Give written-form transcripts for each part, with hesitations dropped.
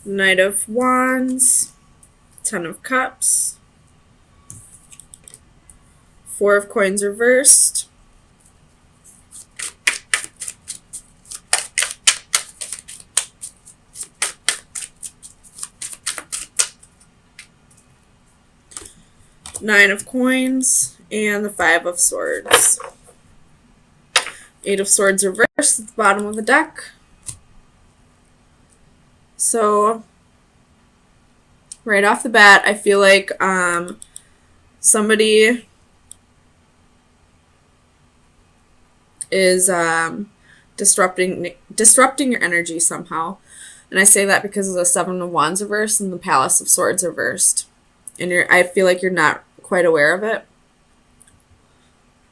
Knight of Wands, Ten of Cups, Four of Coins reversed, Nine of Coins, and the Five of Swords. Eight of Swords reversed at the bottom of the deck. So, right off the bat, I feel like somebody is disrupting your energy somehow. And I say that because of the Seven of Wands reversed and the Palace of Swords reversed. And I feel like you're not quite aware of it.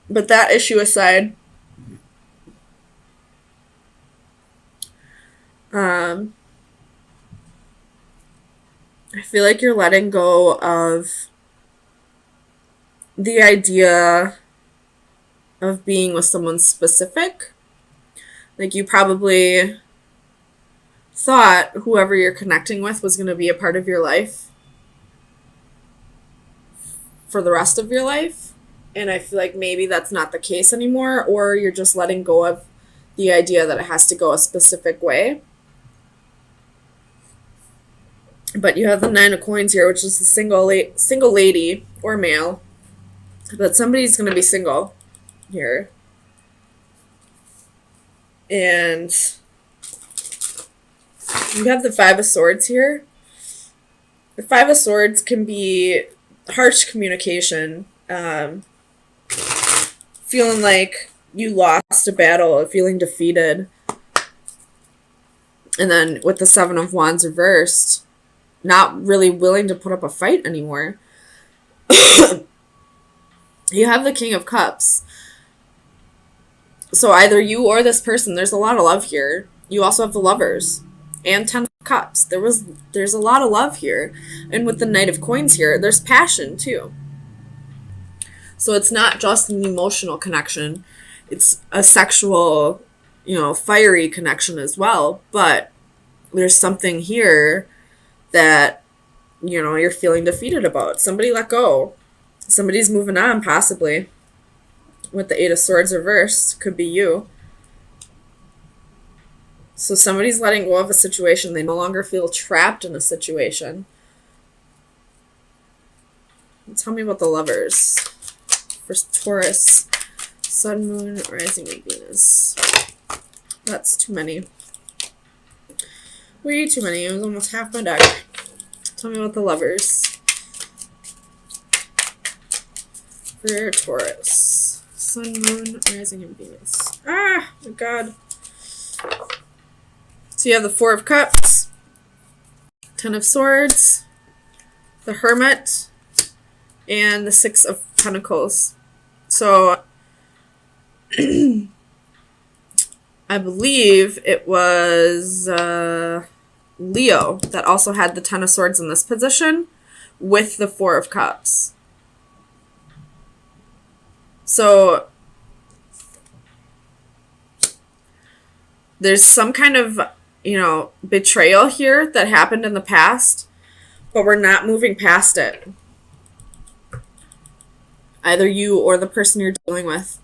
But that issue aside, I feel like you're letting go of the idea of being with someone specific. Like, you probably thought whoever you're connecting with was going to be a part of your life for the rest of your life. And I feel like maybe that's not the case anymore, or you're just letting go of the idea that it has to go a specific way. But you have the Nine of Coins here, which is the single lady or male. But somebody's going to be single here. And you have the Five of Swords here. The Five of Swords can be harsh communication, feeling like you lost a battle, feeling defeated. And then with the Seven of Wands reversed, not really willing to put up a fight anymore. You have the King of Cups. So either you or this person, there's a lot of love here. You also have the Lovers and Ten of Cups. There's a lot of love here. And with the Knight of Coins here, there's passion too. So it's not just an emotional connection. It's a sexual, fiery connection as well. But there's something here that, you're feeling defeated about. Somebody let go. Somebody's moving on, possibly. With the Eight of Swords reversed, could be you. So somebody's letting go of a situation. They no longer feel trapped in a situation. Tell me about the Lovers. First, Taurus, Sun, Moon, Rising, and Venus. That's too many. Way too many. It was almost half my deck. Tell me about the Lovers. For Taurus. Sun, Moon, Rising, and Venus. Ah, my God. So you have the Four of Cups, Ten of Swords, the Hermit, and the Six of Pentacles. So I believe it was Leo that also had the Ten of Swords in this position with the Four of Cups. So there's some kind of, betrayal here that happened in the past, but we're not moving past it. Either you or the person you're dealing with.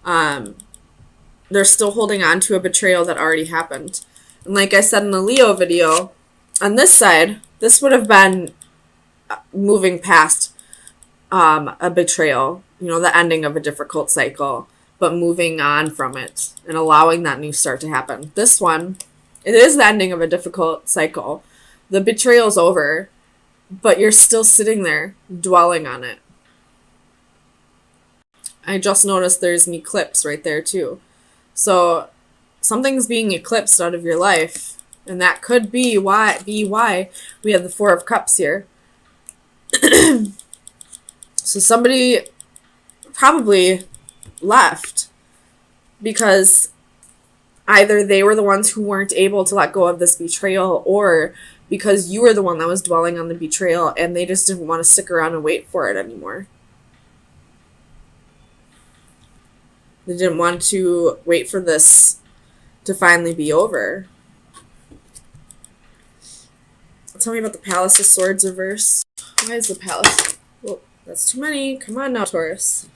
They're still holding on to a betrayal that already happened. And like I said in the Leo video, on this side, this would have been moving past a betrayal, the ending of a difficult cycle, but moving on from it and allowing that new start to happen. This one, it is the ending of a difficult cycle. The betrayal's over, but you're still sitting there dwelling on it. I just noticed there's an eclipse right there too. So something's being eclipsed out of your life, and that could be why we have the Four of Cups here. So somebody probably left because either they were the ones who weren't able to let go of this betrayal, or because you were the one that was dwelling on the betrayal and they just didn't want to stick around and wait for it anymore. They didn't want to wait for this to finally be over. Tell me about the Palace of Swords reverse. Why is the Palace... Well, that's too many. Come on now, Taurus.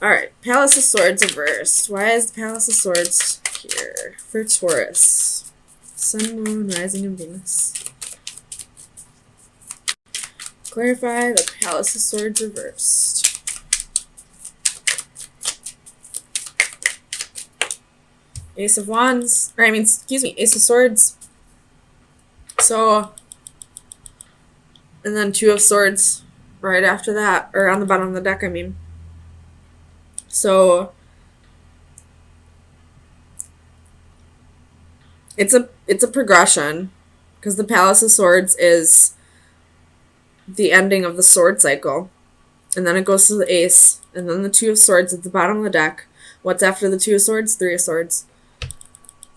Alright, Palace of Swords reversed. Why is the Palace of Swords here for Taurus? Sun, Moon, Rising, and Venus. Clarify the Palace of Swords reversed. Ace of Wands, or I mean, excuse me, Ace of Swords. So, and then Two of Swords right after that, or on the bottom of the deck, I mean. So, it's a progression, because the Palace of Swords is the ending of the sword cycle, and then it goes to the Ace, and then the Two of Swords at the bottom of the deck. What's after the Two of Swords? Three of Swords.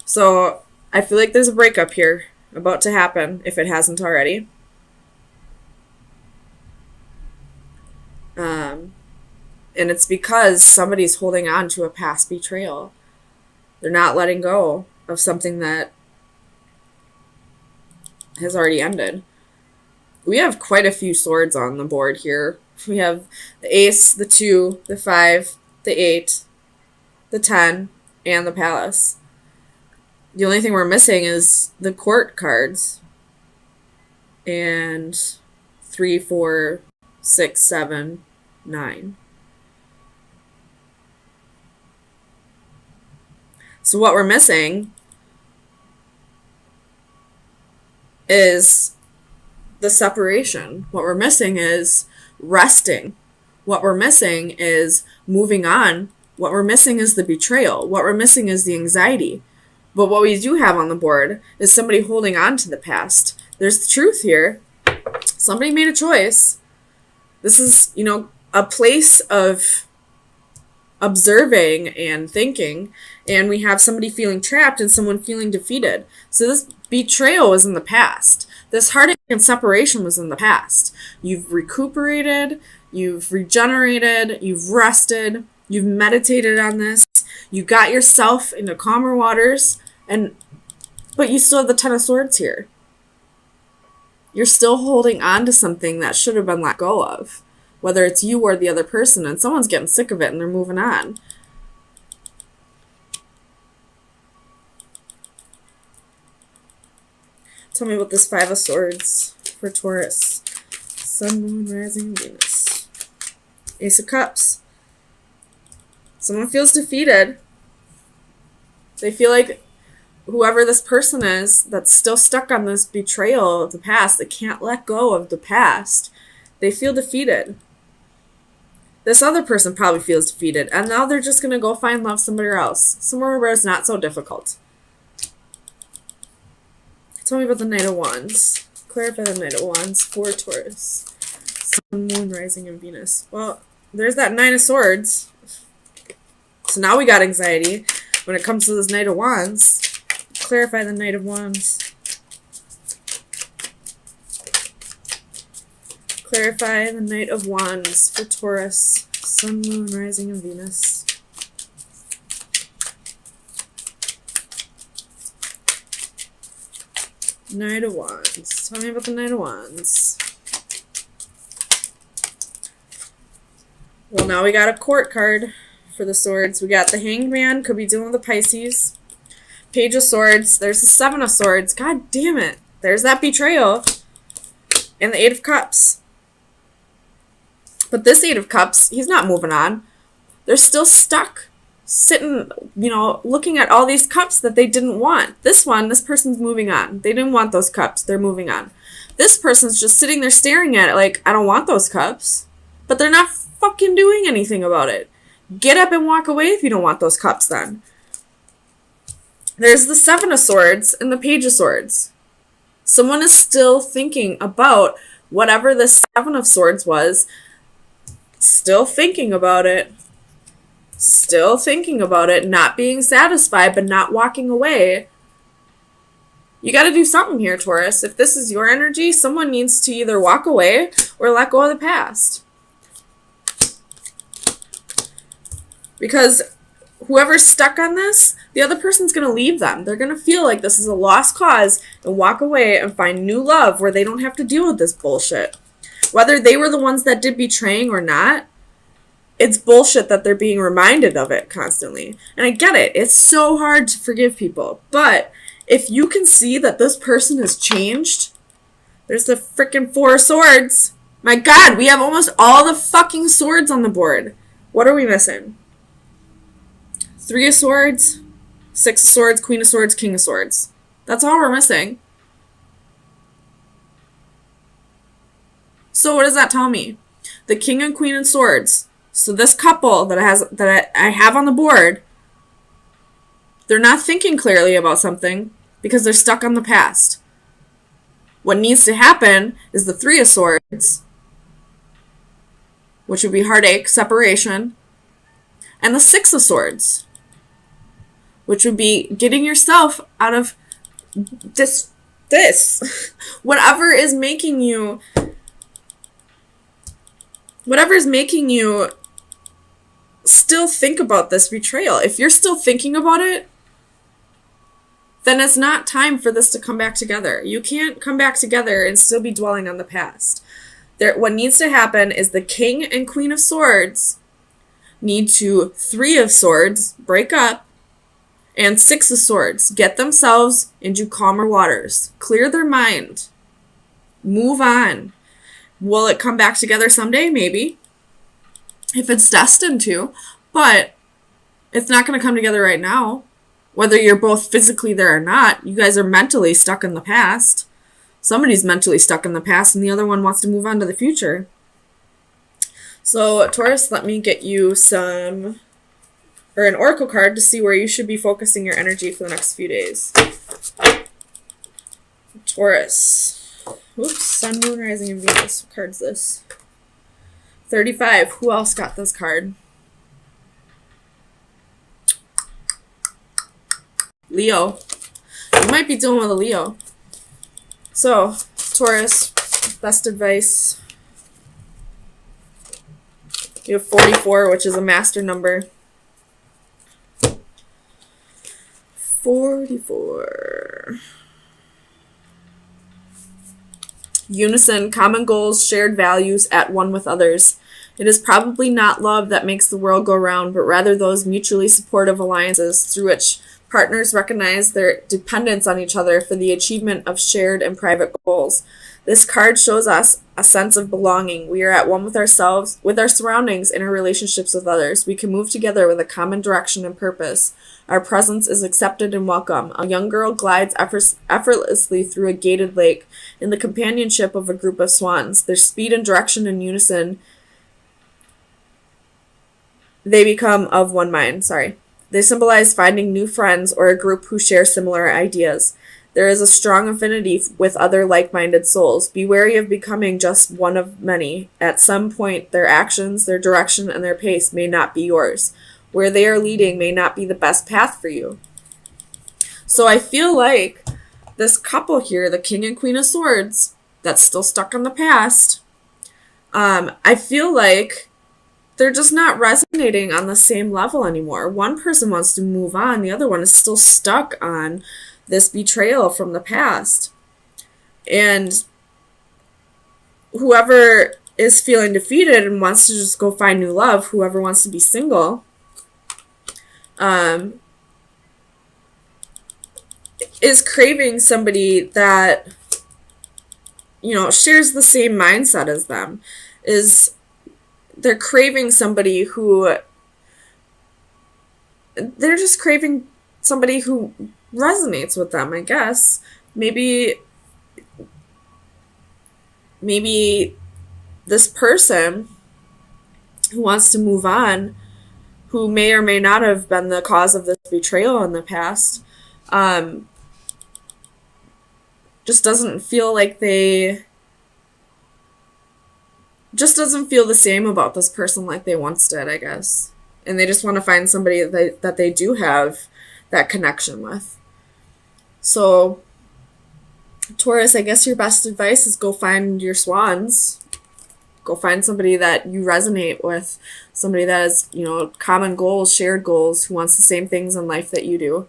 So, I feel like there's a breakup here about to happen, if it hasn't already. And it's because somebody's holding on to a past betrayal. They're not letting go of something that has already ended. We have quite a few swords on the board here. We have the Ace, the 2, the 5, the 8, the 10, and the Palace. The only thing we're missing is the Court cards. And 3, 4, 6, 7, 9. So what we're missing is the separation. What we're missing is resting. What we're missing is moving on. What we're missing is the betrayal. What we're missing is the anxiety. But what we do have on the board is somebody holding on to the past. There's the truth here. Somebody made a choice. This is, a place of observing and thinking, and we have somebody feeling trapped and someone feeling defeated. So this betrayal was in the past. This heartache and separation was in the past. You've recuperated, you've regenerated, you've rested, you've meditated on this, you got yourself into calmer waters, but you still have the Ten of Swords here. You're still holding on to something that should have been let go of, whether it's you or the other person, and someone's getting sick of it and they're moving on. Tell me about this Five of Swords for Taurus. Sun, Moon, Rising, Venus. Ace of Cups. Someone feels defeated. They feel like whoever this person is that's still stuck on this betrayal of the past, that can't let go of the past, they feel defeated. This other person probably feels defeated, and now they're just going to go find love somewhere else, somewhere where it's not so difficult. Tell me about the Knight of Wands. Clarify the Knight of Wands for Taurus. Sun, Moon, Rising, and Venus. Well, there's that Nine of Swords. So now we got anxiety when it comes to this Knight of Wands. Clarify the Knight of Wands. Clarify the Knight of Wands for Taurus. Sun, Moon, Rising, and Venus. Knight of Wands. Tell me about the Knight of Wands. Well, now we got a Court card for the Swords. We got the Hanged Man. Could be dealing with the Pisces. Page of Swords. There's the Seven of Swords. God damn it. There's that betrayal. And the Eight of Cups. But this Eight of Cups, he's not moving on. They're still stuck, sitting, looking at all these cups that they didn't want. This person's moving on. They didn't want those cups. They're moving on. This person's just sitting there staring at it like, I don't want those cups. But they're not fucking doing anything about it. Get up and walk away if you don't want those cups then. There's the Seven of Swords and the Page of Swords. Someone is still thinking about whatever the Seven of Swords was. Still thinking about it. Still thinking about it. Not being satisfied, but not walking away. You got to do something here, Taurus. If this is your energy, someone needs to either walk away or let go of the past. Because whoever's stuck on this, the other person's going to leave them. They're going to feel like this is a lost cause and walk away and find new love where they don't have to deal with this bullshit. Whether they were the ones that did betraying or not, it's bullshit that they're being reminded of it constantly. And I get it. It's so hard to forgive people. But if you can see that this person has changed, there's the freaking 4 of Swords. My God, we have almost all the fucking swords on the board. What are we missing? 3 of Swords, 6 of Swords, Queen of Swords, King of Swords. That's all we're missing. So what does that tell me? The King and Queen of Swords. So this couple that I have on the board, they're not thinking clearly about something because they're stuck on the past. What needs to happen is the 3 of Swords, which would be heartache, separation, and the 6 of Swords, which would be getting yourself out of this. Whatever is making you still think about this betrayal. If you're still thinking about it, then it's not time for this to come back together. You can't come back together and still be dwelling on the past. What needs to happen is the King and Queen of Swords need to 3 of Swords break up, and 6 of Swords get themselves into calmer waters, clear their mind, move on. Will it come back together someday? Maybe. If it's destined to, but it's not going to come together right now. Whether you're both physically there or not, you guys are mentally stuck in the past. Somebody's mentally stuck in the past and the other one wants to move on to the future. So, Taurus, let me get you an oracle card to see where you should be focusing your energy for the next few days. Taurus. Oops, Sun, Moon, Rising, and Venus. What card's this? 35. Who else got this card? Leo. You might be dealing with a Leo. So, Taurus, best advice. You have 44, which is a master number. 44. Unison, common goals, shared values, at one with others. It is probably not love that makes the world go round, but rather those mutually supportive alliances through which partners recognize their dependence on each other for the achievement of shared and private goals. This card shows us a sense of belonging. We are at one with ourselves, with our surroundings, and our relationships with others. We can move together with a common direction and purpose. Our presence is accepted and welcome. A young girl glides effortlessly through a gated lake in the companionship of a group of swans. Their speed and direction in unison, they become of one mind. They symbolize finding new friends or a group who share similar ideas. There is a strong affinity with other like-minded souls. Be wary of becoming just one of many. At some point, their actions, their direction, and their pace may not be yours. Where they are leading may not be the best path for you. So I feel like this couple here, the King and Queen of Swords, that's still stuck in the past, I feel like they're just not resonating on the same level anymore. One person wants to move on. The other one is still stuck on this betrayal from the past. And whoever is feeling defeated and wants to just go find new love, whoever wants to be single, is craving somebody that, shares the same mindset as them. They're craving somebody who, they're just craving somebody who resonates with them, I guess. Maybe this person who wants to move on, who may or may not have been the cause of this betrayal in the past, just doesn't feel the same about this person like they once did, I guess. And they just want to find somebody that they do have that connection with. So, Taurus, I guess your best advice is go find your swans. Go find somebody that you resonate with, somebody that has, common goals, shared goals, who wants the same things in life that you do.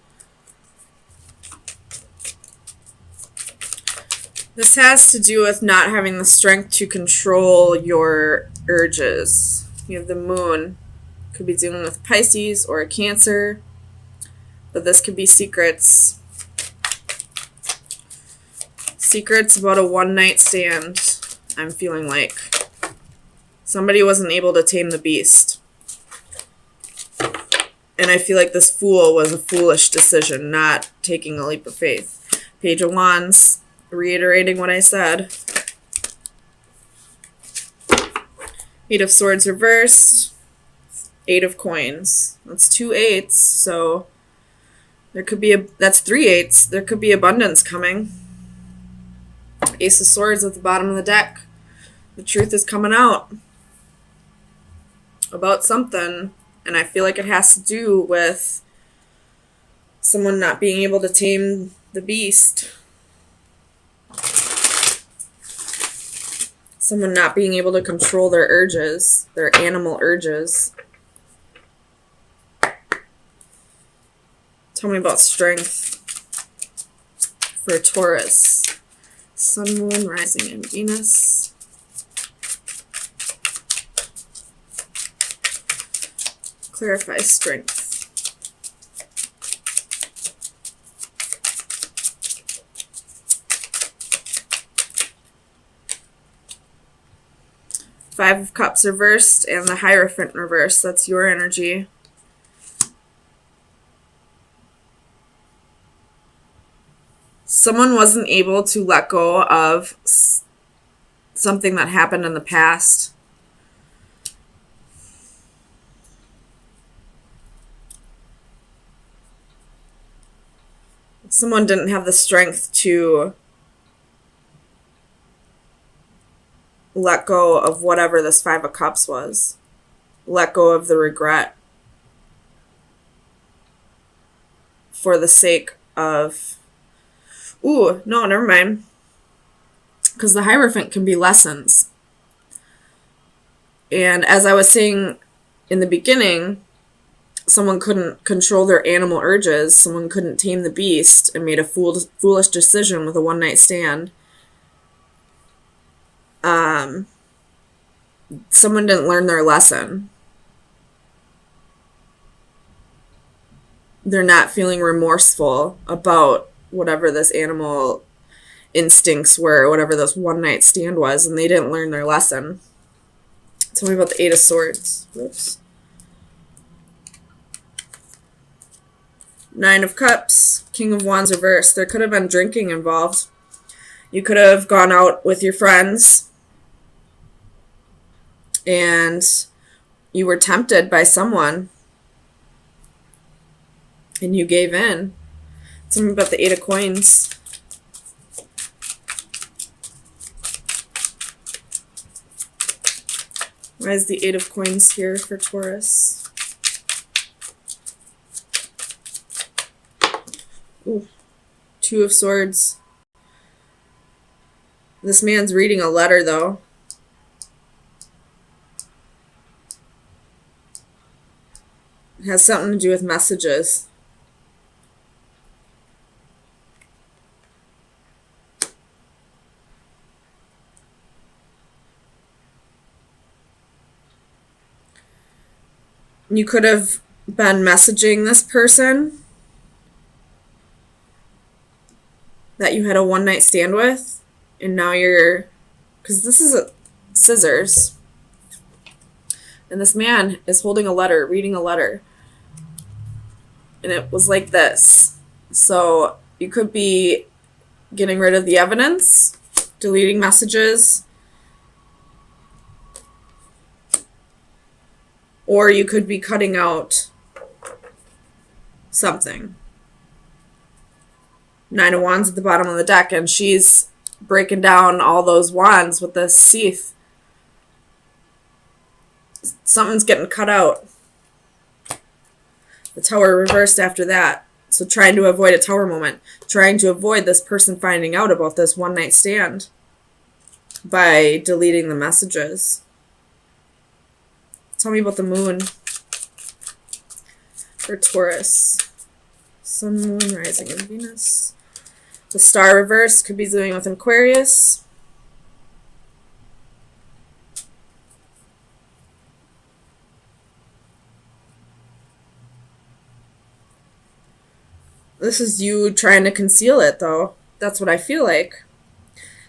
This has to do with not having the strength to control your urges. You have the moon. Could be dealing with Pisces or a Cancer, but this could be secrets. Secrets about a one-night stand, I'm feeling like. Somebody wasn't able to tame the beast. And I feel like this fool was a foolish decision, not taking a leap of faith. Page of Wands, reiterating what I said. Eight of Swords reversed. Eight of Coins. That's 2 8s, so there could be that's 3 8s. There could be abundance coming. Ace of Swords at the bottom of the deck. The truth is coming out about something, and I feel like it has to do with someone not being able to tame the beast. Someone not being able to control their urges, their animal urges. Tell me about strength for Taurus. Sun, Moon, Rising, and Venus. Clarify strength. Five of Cups reversed and the Hierophant reversed. That's your energy. Someone wasn't able to let go of something that happened in the past. Someone didn't have the strength to let go of whatever this Five of Cups was. Let go of the regret for the sake of... Ooh, no, never mind. Because the Hierophant can be lessons. And as I was saying in the beginning, someone couldn't control their animal urges. Someone couldn't tame the beast and made a foolish decision with a one-night stand. Someone didn't learn their lesson. They're not feeling remorseful about whatever this animal instincts were, whatever this one-night stand was, and they didn't learn their lesson. Tell me about the Eight of Swords. Whoops. Nine of Cups, King of Wands reversed. There could have been drinking involved. You could have gone out with your friends and you were tempted by someone and you gave in. Tell me about the Eight of Coins. Why is the Eight of Coins here for Taurus? Ooh. Two of Swords. This man's reading a letter, though. It has something to do with messages. You could have been messaging this person that you had a one-night stand with, and now you're... Because this is a scissors. And this man is holding a letter, reading a letter. And it was like this. So you could be getting rid of the evidence, deleting messages, or you could be cutting out something. Nine of Wands at the bottom of the deck, and she's breaking down all those wands with this sheath. Something's getting cut out. The Tower reversed after that. So trying to avoid a Tower moment. Trying to avoid this person finding out about this one-night stand by deleting the messages. Tell me about the moon for Taurus. Sun, moon, rising, and Venus. The star reverse could be dealing with Aquarius. This is you trying to conceal it, though. That's what I feel like.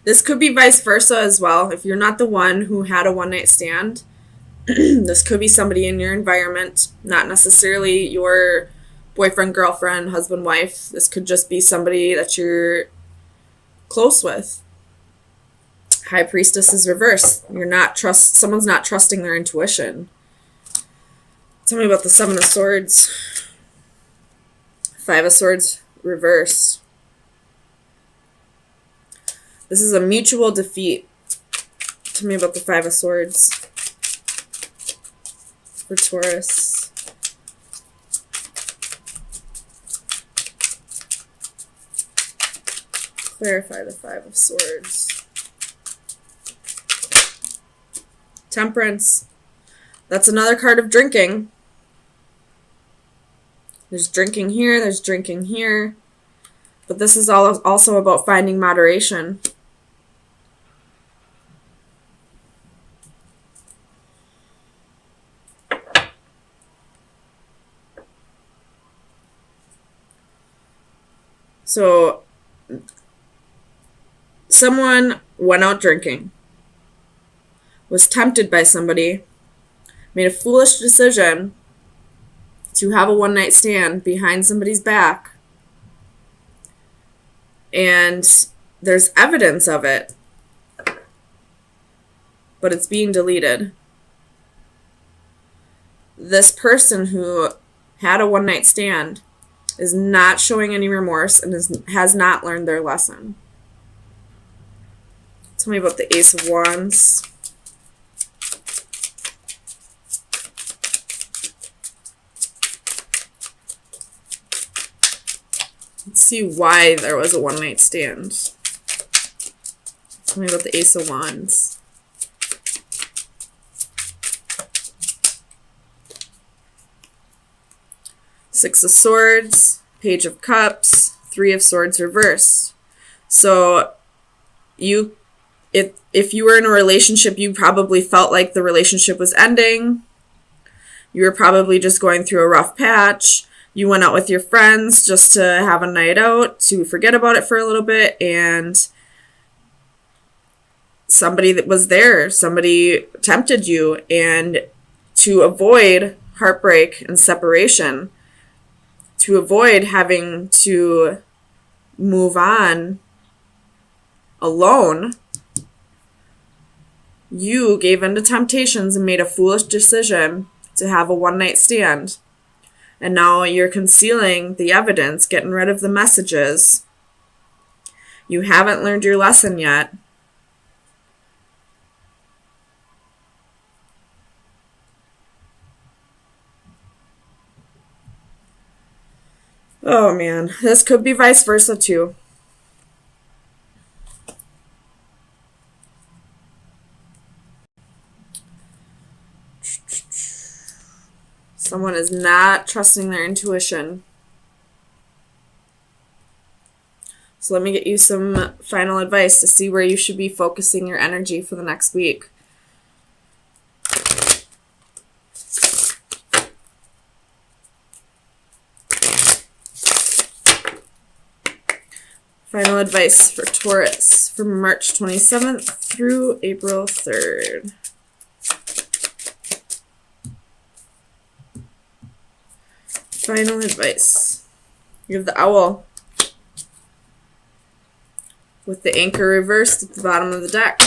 This could be vice versa as well. If you're not the one who had a one-night stand, this could be somebody in your environment, not necessarily your boyfriend, girlfriend, husband, wife. This could just be somebody that you're close with. High Priestess is reversed. Someone's not trusting their intuition. Tell me about the Seven of Swords. Five of Swords reversed. This is a mutual defeat. Tell me about the Five of Swords for Taurus. Clarify the Five of Swords. Temperance. That's another card of drinking. There's drinking here, there's drinking here. But this is also about finding moderation. So, someone went out drinking, was tempted by somebody, made a foolish decision to have a one-night stand behind somebody's back, and there's evidence of it, but it's being deleted. This person who had a one-night stand is not showing any remorse and has not learned their lesson. Tell me about the Ace of Wands. Let's see why there was a one-night stand. Tell me about the Ace of Wands. Six of Swords, Page of Cups, Three of Swords reversed. So if you were in a relationship, you probably felt like the relationship was ending. You were probably just going through a rough patch. You went out with your friends just to have a night out, to forget about it for a little bit, and somebody that was there, somebody tempted you, and to avoid heartbreak and separation, to avoid having to move on alone, you gave in to temptations and made a foolish decision to have a one-night stand. And now you're concealing the evidence, getting rid of the messages. You haven't learned your lesson yet. Oh man, this could be vice versa too. Someone is not trusting their intuition. So let me get you some final advice to see where you should be focusing your energy for the next week. Final advice for Taurus from March 27th through April 3rd. Final advice. You have the Owl with the anchor reversed at the bottom of the deck.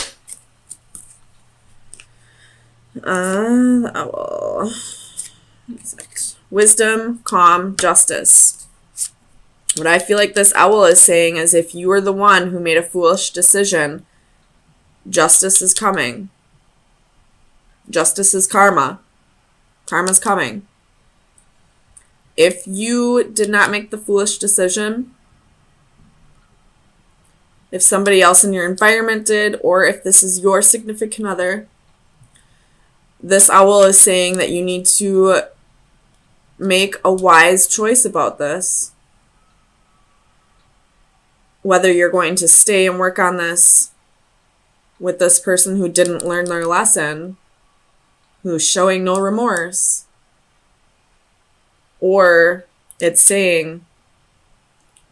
The Owl. Wisdom, calm, justice. What I feel like this Owl is saying is if you are the one who made a foolish decision, justice is coming. Justice is karma. Karma's coming. If you did not make the foolish decision, if somebody else in your environment did, or if this is your significant other, This owl is saying that you need to make a wise choice about this. Whether you're going to stay and work on this with this person who didn't learn their lesson, who's showing no remorse, or it's saying,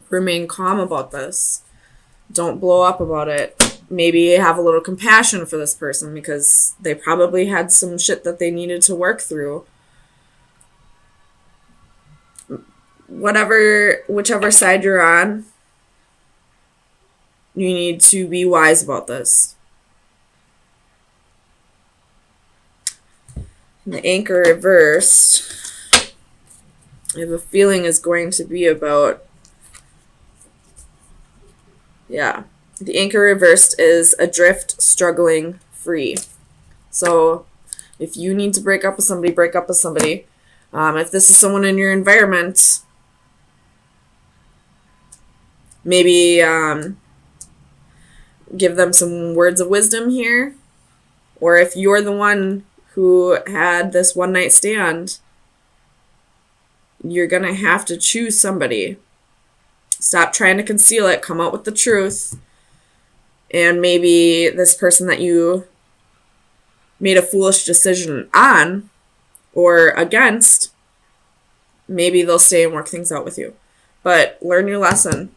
remain calm about this. Don't blow up about it. Maybe have a little compassion for this person because they probably had some shit that they needed to work through. Whichever side you're on, you need to be wise about this. And the Anchor reversed, I have a feeling is going to be about, the Anchor reversed is adrift, struggling, free. So if you need to break up with somebody, break up with somebody. If this is someone in your environment, maybe give them some words of wisdom here. Or if you're the one who had this one night stand, you're going to have to choose somebody. Stop trying to conceal it. Come out with the truth. And maybe this person that you made a foolish decision on or against, maybe they'll stay and work things out with you. But learn your lesson.